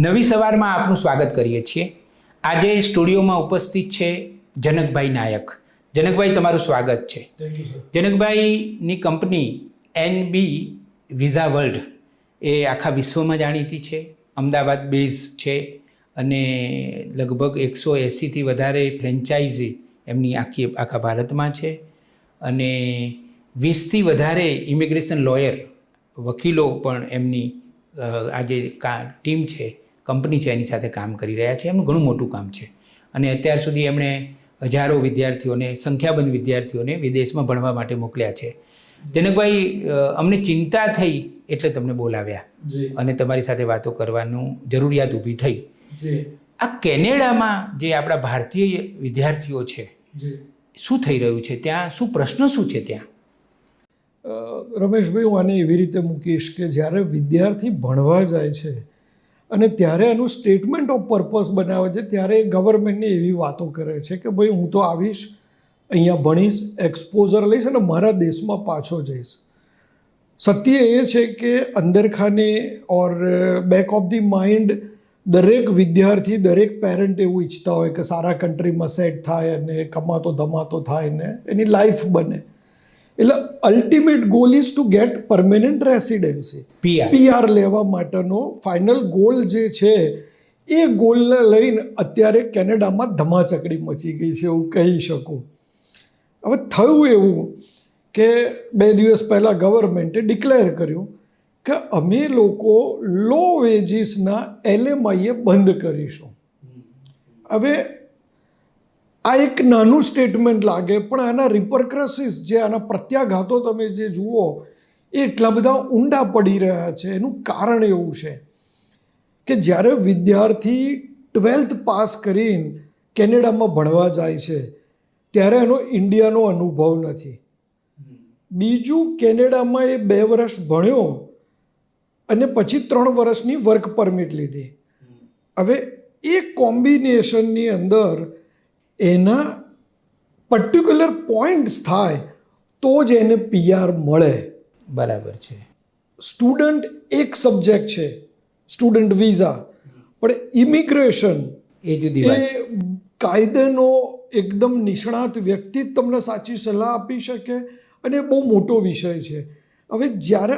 નવી સવારમાં આપનું સ્વાગત કરીએ છીએ. આજે સ્ટુડિયોમાં ઉપસ્થિત છે જનકભાઈ નાયક. જનકભાઈ, તમારું સ્વાગત છે. જનકભાઈની કંપની NB વિઝા વર્લ્ડ એ આખા વિશ્વમાં જાણીતી છે. અમદાવાદ બેઝ છે અને લગભગ 180થી વધારે ફ્રેન્ચાઇઝી એમની આખા ભારતમાં છે અને 20થી વધારે ઇમિગ્રેશન લોયર વકીલો પણ એમની આજે ટીમ છે, કંપની છે, એની સાથે કામ કરી રહ્યા છે. એમનું ઘણું મોટું કામ છે અને અત્યાર સુધી એમણે હજારો વિદ્યાર્થીઓને, સંખ્યાબંધ વિદ્યાર્થીઓને વિદેશમાં ભણવા માટે મોકલ્યા છે. જનકભાઈ, અમને ચિંતા થઈ એટલે તમને બોલાવ્યા અને તમારી સાથે વાતો કરવાનું જરૂરિયાત ઊભી થઈ. આ કેનેડામાં જે આપણા ભારતીય વિદ્યાર્થીઓ છે, શું થઈ રહ્યું છે ત્યાં? શું પ્રશ્ન શું છે ત્યાં? રમેશભાઈ, હું આને એવી રીતે મૂકીશ કે જ્યારે વિદ્યાર્થી ભણવા જાય છે અને ત્યારે એનું સ્ટેટમેન્ટ ઓફ પર્પઝ બનાવે છે, ત્યારે ગવર્મેન્ટને એવી વાતો કરે છે કે ભાઈ હું તો આવીશ, અહીંયા ભણીશ, એક્સપોઝર લઈશ અને મારા દેશમાં પાછો જઈશ. સત્ય એ છે કે અંદરખાને ઓર બેક ઓફ ધી માઇન્ડ દરેક વિદ્યાર્થી, દરેક પેરેન્ટ એવું ઈચ્છતા હોય કે સારા કન્ટ્રીમાં સેટ થાય અને કમાતો ધમાતો થાય ને એની લાઈફ બને. એટલે ultimate goal is two gate permanent residency, PR લેવા માટેનો ફાઇનલ ગોલ જે છે એ ગોલને લઈને અત્યારે કેનેડામાં ધમાચકડી મચી ગઈ છે, એવું કહી શકું. હવે થયું એવું કે 2 દિવસ પહેલાં ગવર્મેન્ટે ડિક્લેર કર્યું કે અમે લોકો લો વેજીસના LMIA બંધ કરીશું. હવે આ એક નાનું સ્ટેટમેન્ટ લાગે, પણ આના રિપરક્રસીસ, જે આના પ્રત્યાઘાતો તમે જે જુઓ એ એટલા બધા ઊંડા પડી રહ્યા છે. એનું કારણ એવું છે કે જ્યારે વિદ્યાર્થી 12th પાસ કરીને કેનેડામાં ભણવા જાય છે ત્યારે એનો ઇન્ડિયાનો અનુભવ નથી. બીજું, કેનેડામાં એ 2 વર્ષ ભણ્યો અને પછી 3 વર્ષની વર્ક પરમિટ લીધી. હવે એ કોમ્બિનેશનની અંદર એના પર્ટિક્યુલર પોઈન્ટ્સ થાય તો જ એને PR મળે. બરાબર છે. સ્ટુડન્ટ એક સબ્જેક્ટ છે, સ્ટુડન્ટ વિઝા, પણ ઇમિગ્રેશન એ જુદી વાત છે. કાયદાનો એકદમ નિષ્ણાત વ્યક્તિ જ તમને સાચી સલાહ આપી શકે અને બહુ મોટો વિષય છે. હવે જ્યારે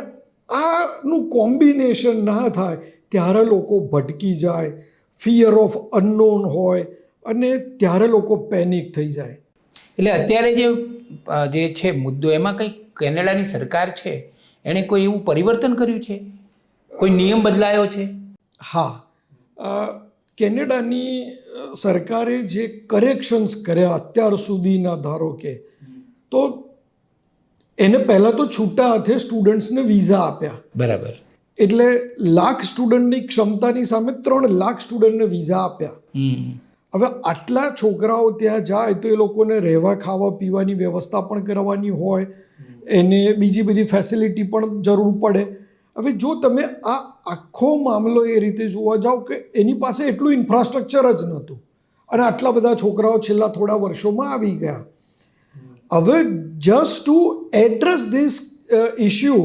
આનું કોમ્બિનેશન ના થાય ત્યારે લોકો ભટકી જાય, ફિયર ઓફ અનનોન હોય અને ત્યારે લોકો પેનિક થઈ જાય. એટલે અત્યારે જે છે મુદ્દો, એમાં કંઈક કેનેડાની સરકાર છે એણે કોઈ એવું પરિવર્તન કર્યું છે? કોઈ નિયમ બદલાયો છે? હા, કેનેડાની સરકારે જે કરેક્શન્સ કર્યા અત્યાર સુધીના, ધારો કે, તો એને પહેલાં તો છૂટા હાથે સ્ટુડન્ટ્સને વિઝા આપ્યા. બરાબર. એટલે 1 લાખ સ્ટુડન્ટની ક્ષમતાની સામે 3 લાખ સ્ટુડન્ટને વિઝા આપ્યા. હવે આટલા છોકરાઓ ત્યાં જાય તો એ લોકોને રહેવા, ખાવા, પીવાની વ્યવસ્થા પણ કરવાની હોય, એને બીજી બધી ફેસિલિટી પણ જરૂર પડે. હવે જો તમે આ આખો મામલો એ રીતે જોવા જાઓ કે એની પાસે એટલું ઇન્ફ્રાસ્ટ્રક્ચર જ નહોતું અને આટલા બધા છોકરાઓ છેલ્લા થોડા વર્ષોમાં આવી ગયા. હવે just to address this issue,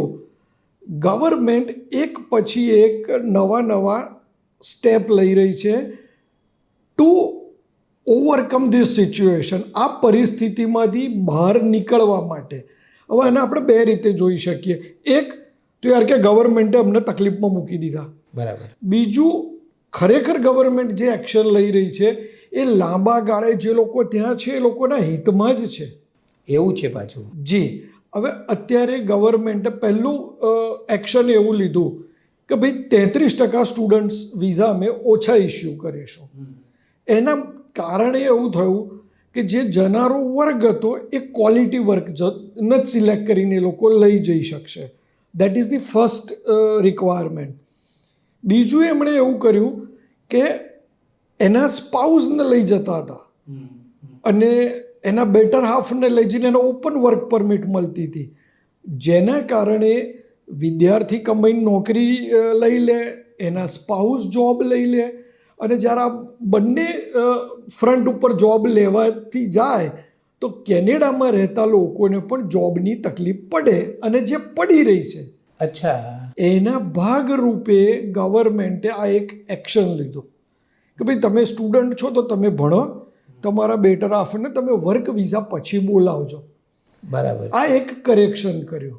government એક પછી એક નવા સ્ટેપ લઈ રહી છે ટુ ઓવરકમ ધીસ સિચ્યુએશન. આ પરિસ્થિતિમાંથી બહાર નીકળવા માટે. હવે આને આપણે 2 રીતે જોઈ શકીએ. એક તો યાર કે ગવર્મેન્ટે અમને તકલીફમાં મૂકી દીધા. બરાબર. બીજું, ખરેખર ગવર્મેન્ટ જે એક્શન લઈ રહી છે એ લાંબા ગાળે જે લોકો ત્યાં છે એ લોકોના હિતમાં જ છે. એવું છે પાછું? જી. હવે અત્યારે ગવર્મેન્ટે પહેલું એક્શન એવું લીધું કે ભાઈ 33% સ્ટુડન્ટ્સ વિઝા અમે ઓછા ઇસ્યુ કરીશું. એના કારણે એવું થયું કે જે જનારો વર્ગ હતો એ ક્વોલિટી વર્ક નથી સિલેક્ટ કરીને એ લોકો લઈ જઈ શકશે. That is the first requirement. બીજું, એમણે એવું કર્યું કે એના સ્પાઉસને લઈ જતા હતા અને એના બેટર હાફને લઈ જઈને એને ઓપન વર્ક પરમિટ મળતી હતી, જેના કારણે વિદ્યાર્થી કમાઈને નોકરી લઈ લે, એના સ્પાઉસ જોબ લઈ લે અને જ્યારે આ બંને ફ્રન્ટ ઉપર જોબ લેવાથી જાય તો કેનેડામાં રહેતા લોકોને પણ જોબની તકલીફ પડે અને જે પડી રહી છે. અચ્છા. એના ભાગરૂપે ગવર્મેન્ટે આ એક એક્શન લીધો કે ભાઈ તમે સ્ટુડન્ટ છો તો તમે ભણો, તમારા બેટર હાફને તમે વર્ક વિઝા પછી બોલાવજો. બરાબર. આ એક કરેક્શન કર્યું.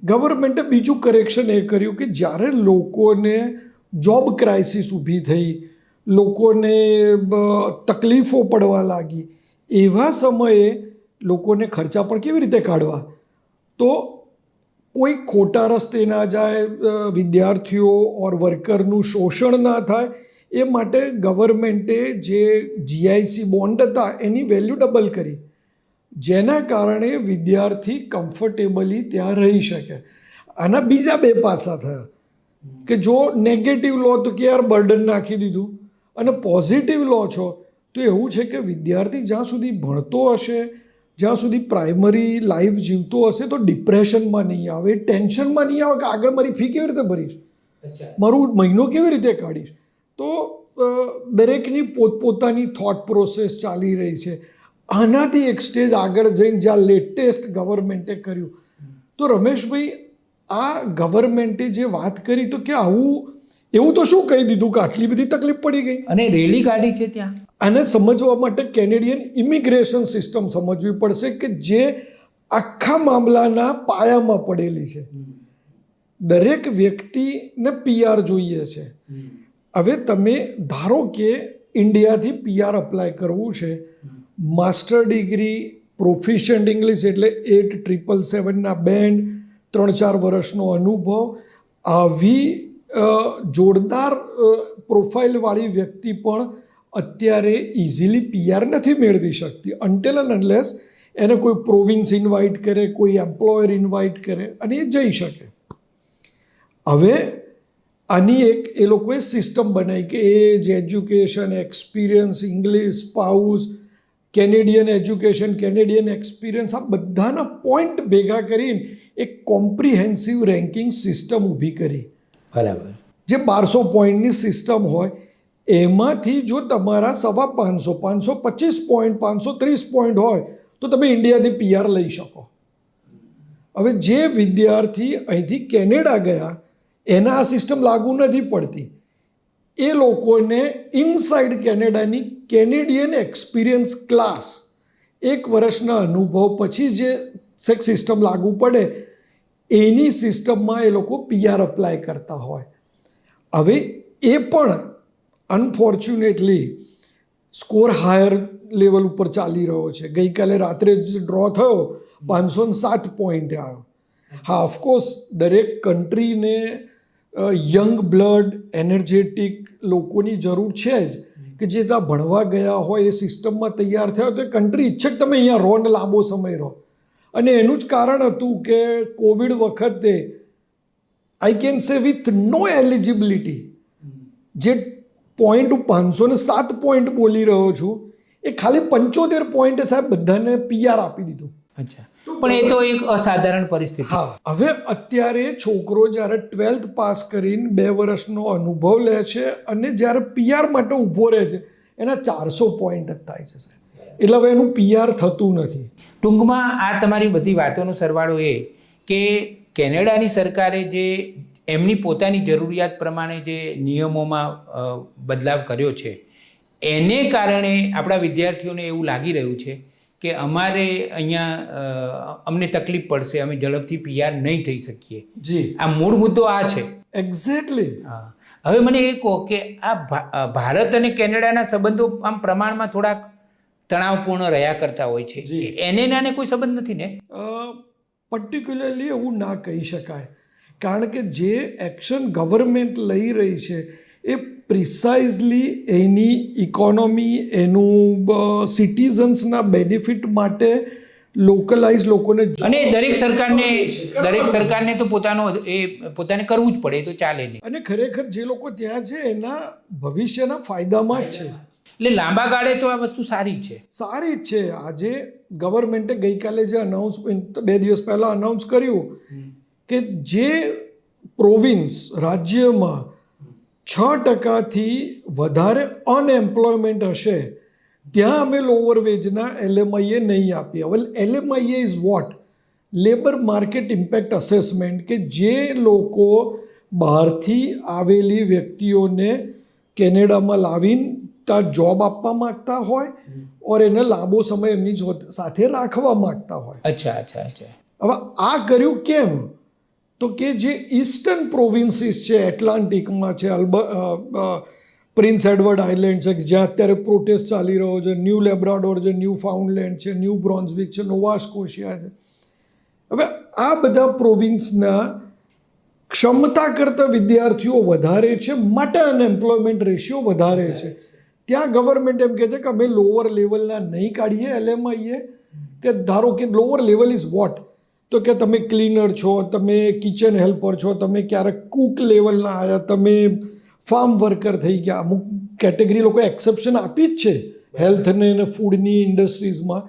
ગવર્મેન્ટે બીજું કરેક્શન એ કર્યું કે જ્યારે લોકોને જોબ ક્રાઇસિસ ઊભી થઈ, લોકોને તકલીફો પડવા લાગી, એવા સમયે લોકોને ખર્ચા પણ કેવી રીતે કાઢવા, તો કોઈ ખોટા રસ્તે ના જાય, વિદ્યાર્થીઓ ઓર વર્કરનું શોષણ ના થાય, એ માટે ગવર્મેન્ટે જે જીઆઈસી બોન્ડ હતા એની વેલ્યુ ડબલ કરી, જેના કારણે વિદ્યાર્થી કમ્ફર્ટેબલી ત્યાં રહી શકે. આના બીજા બે પાસા થયા કે જો નેગેટિવ લો તો કે યાર બર્ડન નાખી દીધું, અને પોઝિટિવ લો છો તો એવું છે કે વિદ્યાર્થી જ્યાં સુધી ભણતો હશે, જ્યાં સુધી પ્રાઇમરી લાઈફ જીવતો હશે તો ડિપ્રેશનમાં નહીં આવે, ટેન્શનમાં નહીં આવે કે આગળ મારી ફી કેવી રીતે ભરીશ, મારું મહિનો કેવી રીતે કાઢીશ. તો દરેકની પોતપોતાની થોટ પ્રોસેસ ચાલી રહી છે. આનાથી એક સ્ટેજ આગળ જઈને જ્યાં લેટેસ્ટ ગવર્મેન્ટે કર્યું, તો રમેશભાઈ આ ગવર્મેન્ટે જે વાત કરી તો કે આવું એવું તો શું કહી દીધું કે આટલી બધી તકલીફ પડી ગઈ, અને રેલી કાઢી છે ત્યાં. આને સમજવા માટે કેનેડિયન ઇમિગ્રેશન સિસ્ટમ સમજવી પડશે કે જે આખા મામલાના પાયામાં પડેલી છે. દરેક વ્યક્તિને પીઆર જોઈએ છે. હવે તમે ધારો કે ઇન્ડિયાથી પીઆર અપ્લાય કરવું છે, માસ્ટર ડિગ્રી, પ્રોફિશિયન્ટ ઇંગ્લિશ એટલે 8,777ના બેન્ડ, 3-4 વર્ષનો અનુભવ, આવી જોરદાર પ્રોફાઇલવાળી વ્યક્તિ પણ અત્યારે ઇઝીલી પીઆર નથી મેળવી શકતી અનટિલ એન્ડ અનલેસ એને કોઈ પ્રોવિન્સ ઇન્વાઇટ કરે, કોઈ એમ્પ્લોયર ઇન્વાઇટ કરે અને એ જઈ શકે. હવે આની એક એ લોકોએ સિસ્ટમ બનાવી કે age, education, experience, English, spouse, Canadian education, Canadian experience, આ બધાના પોઈન્ટ ભેગા કરીને એક કોમ્પ્રિહેન્સિવ રેન્કિંગ સિસ્ટમ ઊભી કરી. બરાબર. જે 1200 પોઈન્ટની સિસ્ટમ હોય એમાંથી જો તમારા 550, 525 પોઈન્ટ, 530 પોઈન્ટ હોય તો તમે ઇન્ડિયાથી પીઆર લઈ શકો. હવે જે વિદ્યાર્થી અહીંથી કેનેડા ગયા એના આ સિસ્ટમ લાગુ નથી પડતી, એ લોકોને ઇનસાઇડ કેનેડાની કેનેડિયન એક્સપિરિયન્સ ક્લાસ 1 વર્ષના અનુભવ પછી જે સિસ્ટમ લાગુ પડે એની સિસ્ટમમાં એ લોકો પીઆર અપ્લાય કરતા હોય. હવે એ પણ અનફોર્ચ્યુનેટલી સ્કોર હાયર લેવલ ઉપર ચાલી રહ્યો છે. ગઈકાલે રાત્રે જ ડ્રો થયો, 507 પોઈન્ટે આવ્યો. હા, ઓફકોર્સ દરેક કન્ટ્રીને યંગ બ્લડ, એનર્જેટિક લોકોની જરૂર છે જ, કે જે ત્યાં ભણવા ગયા હોય એ સિસ્ટમમાં તૈયાર થયા તો એ કન્ટ્રી ઈચ્છે કે તમે અહીંયા રહો ને લાંબો સમય રહો. અને એનું જ કારણ હતું કે કોવિડ વખતે I can say with no eligibility જે પોઈન્ટ હું 507 પોઈન્ટ બોલી રહ્યો છું એ ખાલી 75 પોઈન્ટે સાહેબ બધાને પીઆર આપી દીધું. અચ્છા, પણ એ તો એક અસાધારણ પરિસ્થિતિ. હા, હવે અત્યારે છોકરો જ્યારે 12th પાસ કરીને 2 વર્ષનો અનુભવ લે છે અને જ્યારે પીઆર માટે ઊભો રહે છે એના 400 પોઈન્ટ જ થાય છે સાહેબ. એટલે હવે એનું પીઆર થતું નથી. ટૂંકમાં આ તમારી બધી વાતોનો સરવાળો એ કે કેનેડાની સરકારે જે એમની પોતાની જરૂરિયાત પ્રમાણે જે નિયમોમાં બદલાવ કર્યો છે એને કારણે આપણા વિદ્યાર્થીઓને એવું લાગી રહ્યું છે કે અમારે અહીંયા અમને તકલીફ પડશે, અમે ઝડપથી પીઆર નહીં થઈ શકીએ. જી, આ મૂળ મુદ્દો આ છે. એક્ઝેક્ટલી. હા, હવે મને એ કહો કે આ ભારત અને કેનેડાના સંબંધો આમ પ્રમાણમાં થોડાક તણાવપૂર્ણ રહ્યા કરતા હોય છે, એને નાને કોઈ સંબંધ નથી ને? પર્ટિક્યુલરલી એવું ના કહી શકાય, કારણ કે જે એક્શન ગવર્મેન્ટ લઈ રહી છે એ પ્રિસાઇઝલી એની ઇકોનોમી, એનું સિટીઝન્સના બેનિફિટ માટે લોકલાઇઝ લોકોને, અને દરેક સરકારને તો પોતાને કરવું જ પડે, તો ચાલે નહીં. અને ખરેખર જે લોકો ત્યાં છે એના ભવિષ્યના ફાયદામાં જ છે. એટલે લાંબા ગાળે તો આ વસ્તુ સારી છે. સારી જ છે. આજે ગવર્મેન્ટે ગઈકાલે જે અનાઉન્સમેન્ટ 2 દિવસ પહેલાં અનાઉન્સ કર્યું કે જે પ્રોવિન્સ, રાજ્યમાં 6%થી વધારે અનએમ્પ્લોયમેન્ટ હશે ત્યાં અમે લોઅર વેજના LMIA નહીં આપીએ. હવે LMIA is what? Labour market impact assessment, કે જે લોકો બહારથી આવેલી વ્યક્તિઓને કેનેડામાં લાવીને ત્યાં જોબ આપવા માગતા હોય ઓર એને લાંબો સમય એમની સાથે રાખવા માગતા હોય. અચ્છા અચ્છા અચ્છા. હવે આ કર્યું કેમ? તો કે જે ઈસ્ટર્ન પ્રોવિન્સીસ છે, એટલાન્ટિકમાં છે, પ્રિન્સ એડવર્ડ આઇલેન્ડ છે, જ્યાં અત્યારે પ્રોટેસ્ટ ચાલી રહ્યો છે, ન્યૂ લેબ્રાડોર છે, ન્યૂ ફાઉન્ડલેન્ડ છે, ન્યૂ બ્રોન્ઝવિક છે, નોવા સ્કોશિયા છે. હવે આ બધા પ્રોવિન્સના ક્ષમતા કરતાં વિદ્યાર્થીઓ વધારે છે, માટે અનએમ્પ્લોયમેન્ટ રેશિયો વધારે છે. ત્યાં ગવર્મેન્ટ એમ કહે છે કે અમે લોઅર લેવલના નહીં કાઢીએ LMIએ, કે ધારો કે લોઅર લેવલ ઇઝ વોટ, તો કે તમે ક્લીનર છો, તમે કિચન હેલ્પર છો, તમે ક્યારેક કુક લેવલના આવ્યા, તમે ફાર્મ વર્કર થઈ ગયા. અમુક કેટેગરી લોકો એક્સેપ્શન આપી જ છે હેલ્થને અને ફૂડની ઇન્ડસ્ટ્રીઝમાં.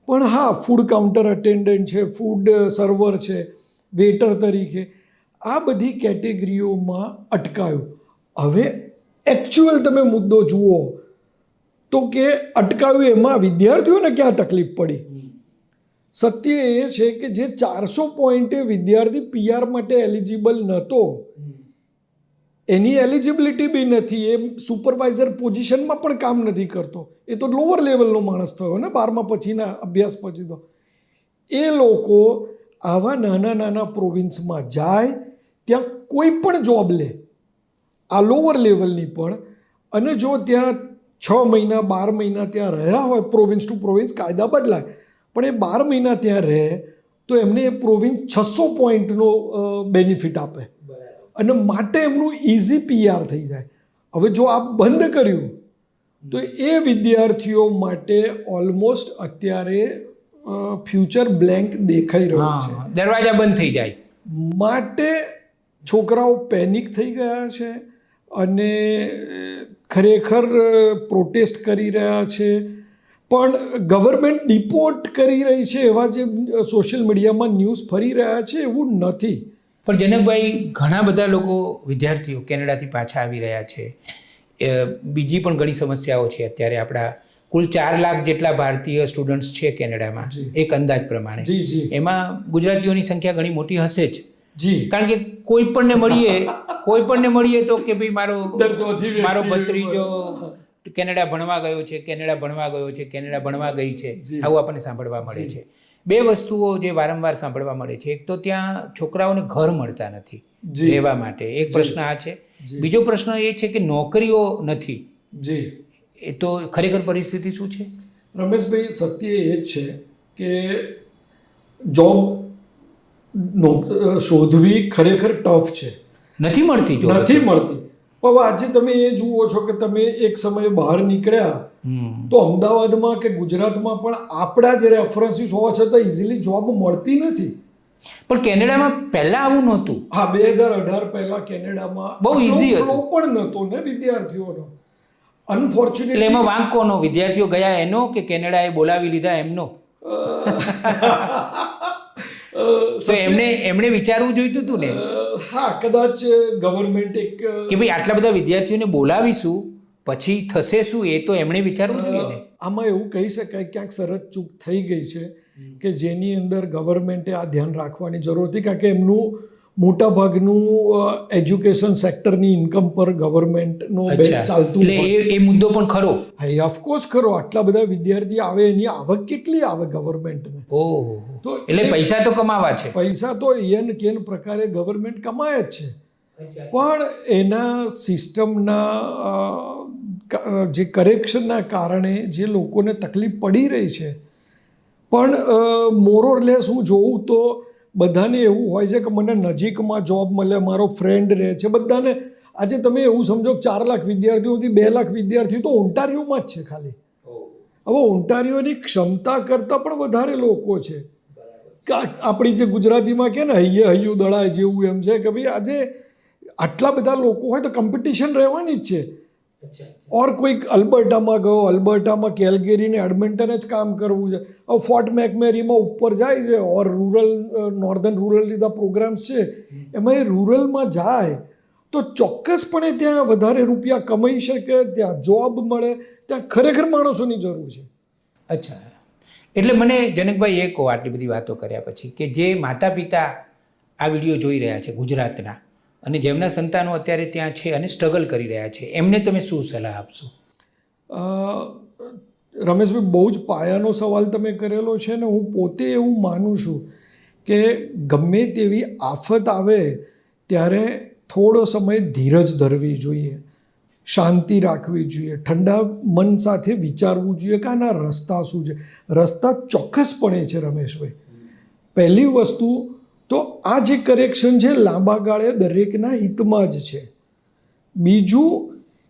પણ હા, ફૂડ કાઉન્ટર અટેન્ડન્ટ છે, ફૂડ સર્વર છે, વેટર તરીકે, આ બધી કેટેગરીઓમાં અટકાયું. હવે એકચ્યુઅલ તમે મુદ્દો જુઓ તો કે અટકાવ્યું એમાં વિદ્યાર્થીઓને ક્યાં તકલીફ પડી. સત્ય એ છે કે જે 400 પોઈન્ટે વિદ્યાર્થી PR માટે એલિજિબલ નહોતો, એની એલિજિબિલિટી બી નથી, એ સુપરવાઇઝર પોઝિશનમાં પણ કામ નથી કરતો, એ તો લોઅર લેવલનો માણસ થયો ને 12મા પછીના અભ્યાસ પછી. તો એ લોકો આવા નાના નાના પ્રોવિન્સમાં જાય, ત્યાં કોઈ પણ જોબ લે, આ લોઅર લેવલની પણ, અને જો ત્યાં 6 મહિના 12 મહિના ત્યાં રહ્યા હોય, પ્રોવિન્સ ટુ પ્રોવિન્સ કાયદા બદલાય, પણ એ 12 મહિના ત્યાં રહે તો એમને એ પ્રોવિન્સ 600 પોઈન્ટનો બેનિફિટ આપે, અને માટે એમનું ઇઝી PR થઈ જાય. હવે જો આ બંધ કર્યું તો એ વિદ્યાર્થીઓ માટે ઓલમોસ્ટ અત્યારે ફ્યુચર બ્લેન્ક દેખાઈ રહ્યું છે, દરવાજા બંધ થઈ જાય. માટે છોકરાઓ પેનિક થઈ ગયા છે અને ખરેખર પ્રોટેસ્ટ કરી રહ્યા છે. પણ ગવર્મેન્ટ ડિપોર્ટ કરી રહી છે એવા જે સોશિયલ મીડિયામાં ન્યૂઝ ફરી રહ્યા છે એવું નથી. પણ જનકભાઈ, ઘણા બધા લોકો વિદ્યાર્થીઓ કેનેડાથી પાછા આવી રહ્યા છે. બીજી પણ ઘણી સમસ્યાઓ છે. અત્યારે આપણા કુલ 4 લાખ જેટલા ભારતીય સ્ટુડન્ટ્સ છે કેનેડામાં, એક અંદાજ પ્રમાણે. એમાં ગુજરાતીઓની સંખ્યા ઘણી મોટી હશે જ. કારણ કે કોઈ પણને મળીએ તો કે ભાઈ મારો ભત્રીજો કેનેડા ભણવા ગયો છે, કેનેડા ભણવા ગઈ છે, આવું આપણને સાંભળવા મળે છે. 2 વસ્તુઓ જે વારંવાર સાંભળવા મળે છે. એક તો ત્યાં છોકરાઓને ઘર મળતા નથી રહેવા માટે, એક પ્રશ્ન આ છે. બીજો પ્રશ્ન એ છે કે નોકરીઓ નથી. એ તો ખરેખર પરિસ્થિતિ શું છે રમેશભાઈ? સત્ય એ જ છે કે જોબ શોધવી ખરેખર ટફ છે, નથી મળતી. પણ આજે તમે એ જુઓ છો કે તમે એક સમયે બહાર નીકળ્યા તો અમદાવાદમાં કે ગુજરાતમાં પણ આપણા જ રેફરન્સીસ હોવા છતાં ઇઝીલી જોબ મળતી નથી. પણ કેનેડામાં પહેલા આવું નહોતું. હા, 2018 પહેલા કેનેડામાં બહુ ઇઝી હતો, પણ નહોતો ને વિદ્યાર્થીઓનો. અનફોર્ચ્યુનેટલી એમાં વાંક કોનો? વિદ્યાર્થીઓ ગયા એનો કે કેનેડાએ બોલાવી લીધા એમનો? તો એમણે વિચારવું જોઈતું હતું ને. હા, કદાચ ગવર્મેન્ટ એક કે ભાઈ આટલા બધા વિદ્યાર્થીઓને બોલાવીશું પછી થશે શું, એ તો એમણે વિચારવું જોઈએ ને. આમાં એવું કહી શકાય ક્યાંક શરત ચૂક થઈ ગઈ છે કે જેની અંદર ગવર્મેન્ટે આ ધ્યાન રાખવાની જરૂર હતી, કારણ કે એમનું મોટા ભાગનું એજ્યુકેશન સેક્ટરની ઇન્કમ પર ગવર્મેન્ટનો ચાલતું. એટલે એ મુદ્દો પણ ખરો. હા, ઓફકોર્સ ખરો. આટલા બધા વિદ્યાર્થી આવે, એની આવક કેટલી આવે ગવર્મેન્ટને? તો એટલે પૈસા તો કમાવા છે. પૈસા તો એન કેન પ્રકારે ગવર્મેન્ટ કમાય જ છે, પણ એના સિસ્ટમના જે કરેક્શનના કારણે જે લોકોને તકલીફ પડી રહી છે. પણ મોરઓરલેસ હું જોઉં તો બધાને એવું હોય છે કે મને નજીકમાં જોબ મળે, મારો ફ્રેન્ડ રહે છે. બધાને આજે તમે એવું સમજો 4 લાખ વિદ્યાર્થીઓથી 2 લાખ વિદ્યાર્થીઓ તો ઓન્ટારિયોમાં જ છે ખાલી. હવે ઓન્ટારિયોની ક્ષમતા કરતાં પણ વધારે લોકો છે. આપણી જે ગુજરાતીમાં કે ને હૈયું દળાય જેવું એમ છે કે ભાઈ આજે આટલા બધા લોકો હોય તો કોમ્પિટિશન રહેવાની જ છે. ઓર કોઈક અલ્બર્ટામાં ગયો, અલ્બર્ટામાં કેલ્ગેરીને એડમિન્ટન જ કામ કરવું છે. હવે ફોર્ટ મેકમેરીમાં ઉપર જાય છે, ઓર નોર્ધન રૂરલ લીધા પ્રોગ્રામ્સ છે, એમાં એ રૂરલમાં જાય તો ચોક્કસપણે ત્યાં વધારે રૂપિયા કમાઈ શકે, ત્યાં જોબ મળે, ત્યાં ખરેખર માણસોની જરૂર છે. અચ્છા, એટલે મને જનકભાઈ એ કહો આટલી બધી વાતો કર્યા પછી કે જે માતા પિતા આ વિડીયો જોઈ રહ્યા છે ગુજરાતના અને જેમના સંતાનો અત્યારે ત્યાં છે અને સ્ટ્રગલ કરી રહ્યા છે એમને તમે શું સલાહ આપશો? રમેશભાઈ, બહુ જ પાયાનો સવાલ તમે કરેલો છે ને હું પોતે એવું માનું છું કે ગમે તેવી આફત આવે ત્યારે થોડો સમય ધીરજ ધરવી જોઈએ, શાંતિ રાખવી જોઈએ, ઠંડા મન સાથે વિચારવું જોઈએ કે આના રસ્તા શું છે. રસ્તા ચોક્કસપણે છે રમેશભાઈ. પહેલી વસ્તુ તો આ જે કરેક્શન છે લાંબા ગાળે દરેકના હિતમાં જ છે. બીજું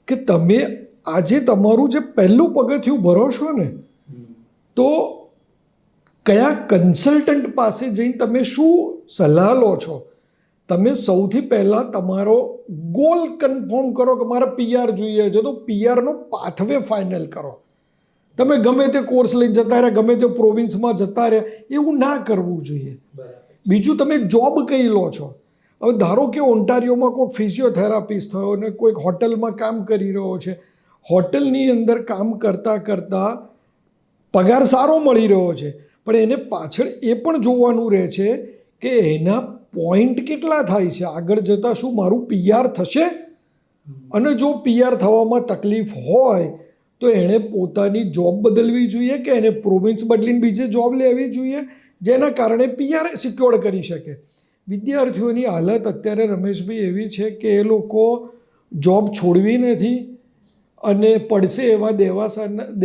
કે તમે આજે તમારું જે પહેલું પગથિયું ભરો છો ને તો કયા કન્સલ્ટન્ટ પાસે જઈને તમે શું સલાહ લો છો. તમે સૌથી પહેલાં તમારો ગોલ કન્ફર્મ કરો કે મારે PR જોઈએ છે તો PRનો પાથવે ફાઇનલ કરો. તમે ગમે તે કોર્સ લઈને જતા રહ્યા, ગમે તે પ્રોવિન્સમાં જતા રહ્યા, એવું ના કરવું જોઈએ. બીજું, તમે જોબ કઈ લો છો. હવે ધારો કે ઓન્ટારિયોમાં કોઈ ફિઝિયોથેરાપિસ્ટ થયો ને કોઈક હોટલમાં કામ કરી રહ્યો છે, હોટલની અંદર કામ કરતાં કરતાં પગાર સારો મળી રહ્યો છે, પણ એને પાછળ એ પણ જોવાનું રહે છે કે એના પોઈન્ટ કેટલા થાય છે, આગળ જતાં શું મારું PR થશે. અને જો PR થવામાં તકલીફ હોય તો એણે પોતાની જોબ બદલવી જોઈએ કે એને પ્રોવિન્સ બદલીને બીજે જોબ લેવી જોઈએ જેના કારણે PR સિક્યોર કરી શકે. વિદ્યાર્થીઓની હાલત અત્યારે રમેશભાઈ એવી છે કે એ લોકો જોબ છોડવી નથી અને પડશે એવા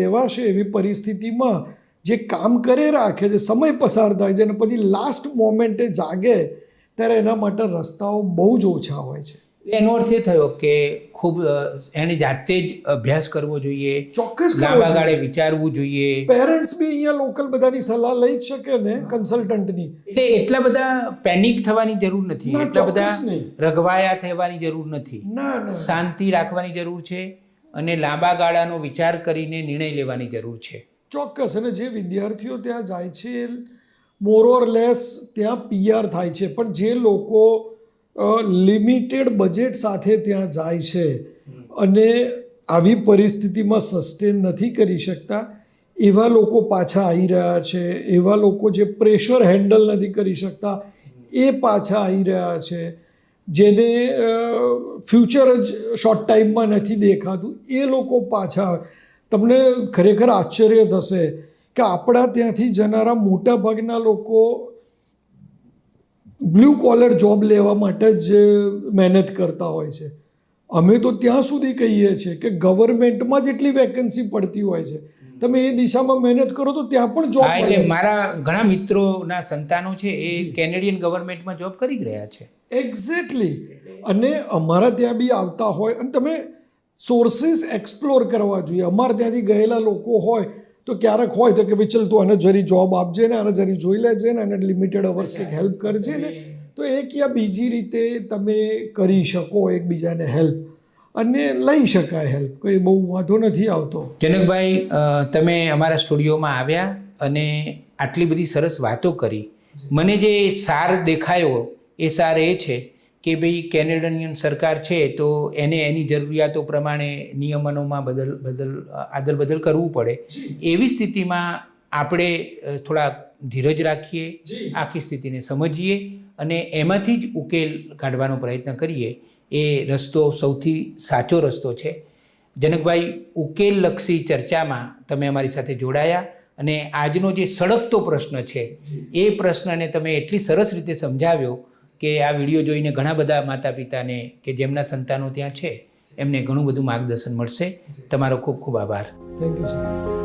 દેવાશે એવી પરિસ્થિતિમાં જે કામ કરે રાખે છે, સમય પસાર થાય છે અને પછી લાસ્ટ મોમેન્ટે જાગે ત્યારે એના માટે રસ્તાઓ બહુ જ ઓછા હોય છે. એનો અર્થ એ થયો કે ખૂબ એની જાતે જ અભ્યાસ કરવો જોઈએ, ચોક્કસ લાંબા ગાળે વિચારવું જોઈએ. પેરેન્ટ્સ બી અહીંયા લોકલ બધાની સલાહ લઈ જ શકે ને કન્સલ્ટન્ટની. એટલે એટલા બધા પેનિક થવાની જરૂર નથી, એટલા બધા રઘવાયા થવાની જરૂર નથી. શાંતિ રાખવાની જરૂર છે અને લાંબા ગાળાનો વિચાર કરીને નિર્ણય લેવાની જરૂર છે. ચોક્કસ. અને જે વિદ્યાર્થીઓ ત્યાં જાય છે મોર ઓર લેસ ત્યાં PR થાય છે, પણ જે લોકો લિમિટેડ બજેટ સાથે ત્યાં જાય છે અને આવી પરિસ્થિતિમાં સસ્ટેન નથી કરી શકતા એવા લોકો પાછા આવી રહ્યા છે. એવા લોકો જે પ્રેશર હેન્ડલ નથી કરી શકતા એ પાછા આવી રહ્યા છે. જેને ફ્યુચર જ શોર્ટ ટાઈમમાં નથી દેખાતું એ લોકો પાછા. તમને ખરેખર આશ્ચર્ય થશે કે આપણા ત્યાંથી જનારા મોટા ભાગના લોકો બ્લુ કોલર જોબ લેવા માટે જ મહેનત કરતા હોય છે. અમે તો ત્યાં સુધી કહીએ છીએ કે ગવર્મેન્ટમાં જેટલી વેકેન્સી પડતી હોય છે તમે એ દિશામાં મહેનત કરો તો ત્યાં પણ જોબ. એટલે મારા ઘણા મિત્રોના સંતાનો છે એ કેનેડિયન ગવર્મેન્ટમાં જોબ કરી જ રહ્યા છે. એક્ઝેક્ટલી. અને અમારા ત્યાં બી આવતા હોય અને તમે સોર્સિસ એક્સપ્લોર કરવા જોઈએ. અમારે ત્યાંથી ગયેલા લોકો હોય તો ક્યારેક હોય તો કે ભાઈ ચલ તું આને જરી જોબ આપજે ને, આને જરી જોઈ લેજે ને, આને લિમિટેડ અવર્સ કંઈક હેલ્પ કરજે ને, તો એક યા બીજી રીતે તમે કરી શકો એકબીજાને હેલ્પ અને લઈ શકાય હેલ્પ. કોઈ બહુ વાંધો નથી આવતો. જનકભાઈ, તમે અમારા સ્ટુડિયોમાં આવ્યા અને આટલી બધી સરસ વાતો કરી. મને જે સાર દેખાયો એ સાર એ છે કે ભાઈ કેનેડિયન સરકાર છે તો એને એની જરૂરિયાતો પ્રમાણે નિયમનોમાં આદલ બદલ કરવું પડે. એવી સ્થિતિમાં આપણે થોડા ધીરજ રાખીએ, આખી સ્થિતિને સમજીએ અને એમાંથી જ ઉકેલ કાઢવાનો પ્રયત્ન કરીએ. એ રસ્તો સૌથી સાચો રસ્તો છે. જનકભાઈ, ઉકેલલક્ષી ચર્ચામાં તમે અમારી સાથે જોડાયા અને આજનો જે સળગતો પ્રશ્ન છે એ પ્રશ્નને તમે એટલી સરસ રીતે સમજાવ્યો કે આ વિડીયો જોઈને ઘણા બધા માતા પિતાને કે જેમના સંતાનો ત્યાં છે એમને ઘણું બધું માર્ગદર્શન મળશે. તમારો ખૂબ ખૂબ આભાર. Thank you sir.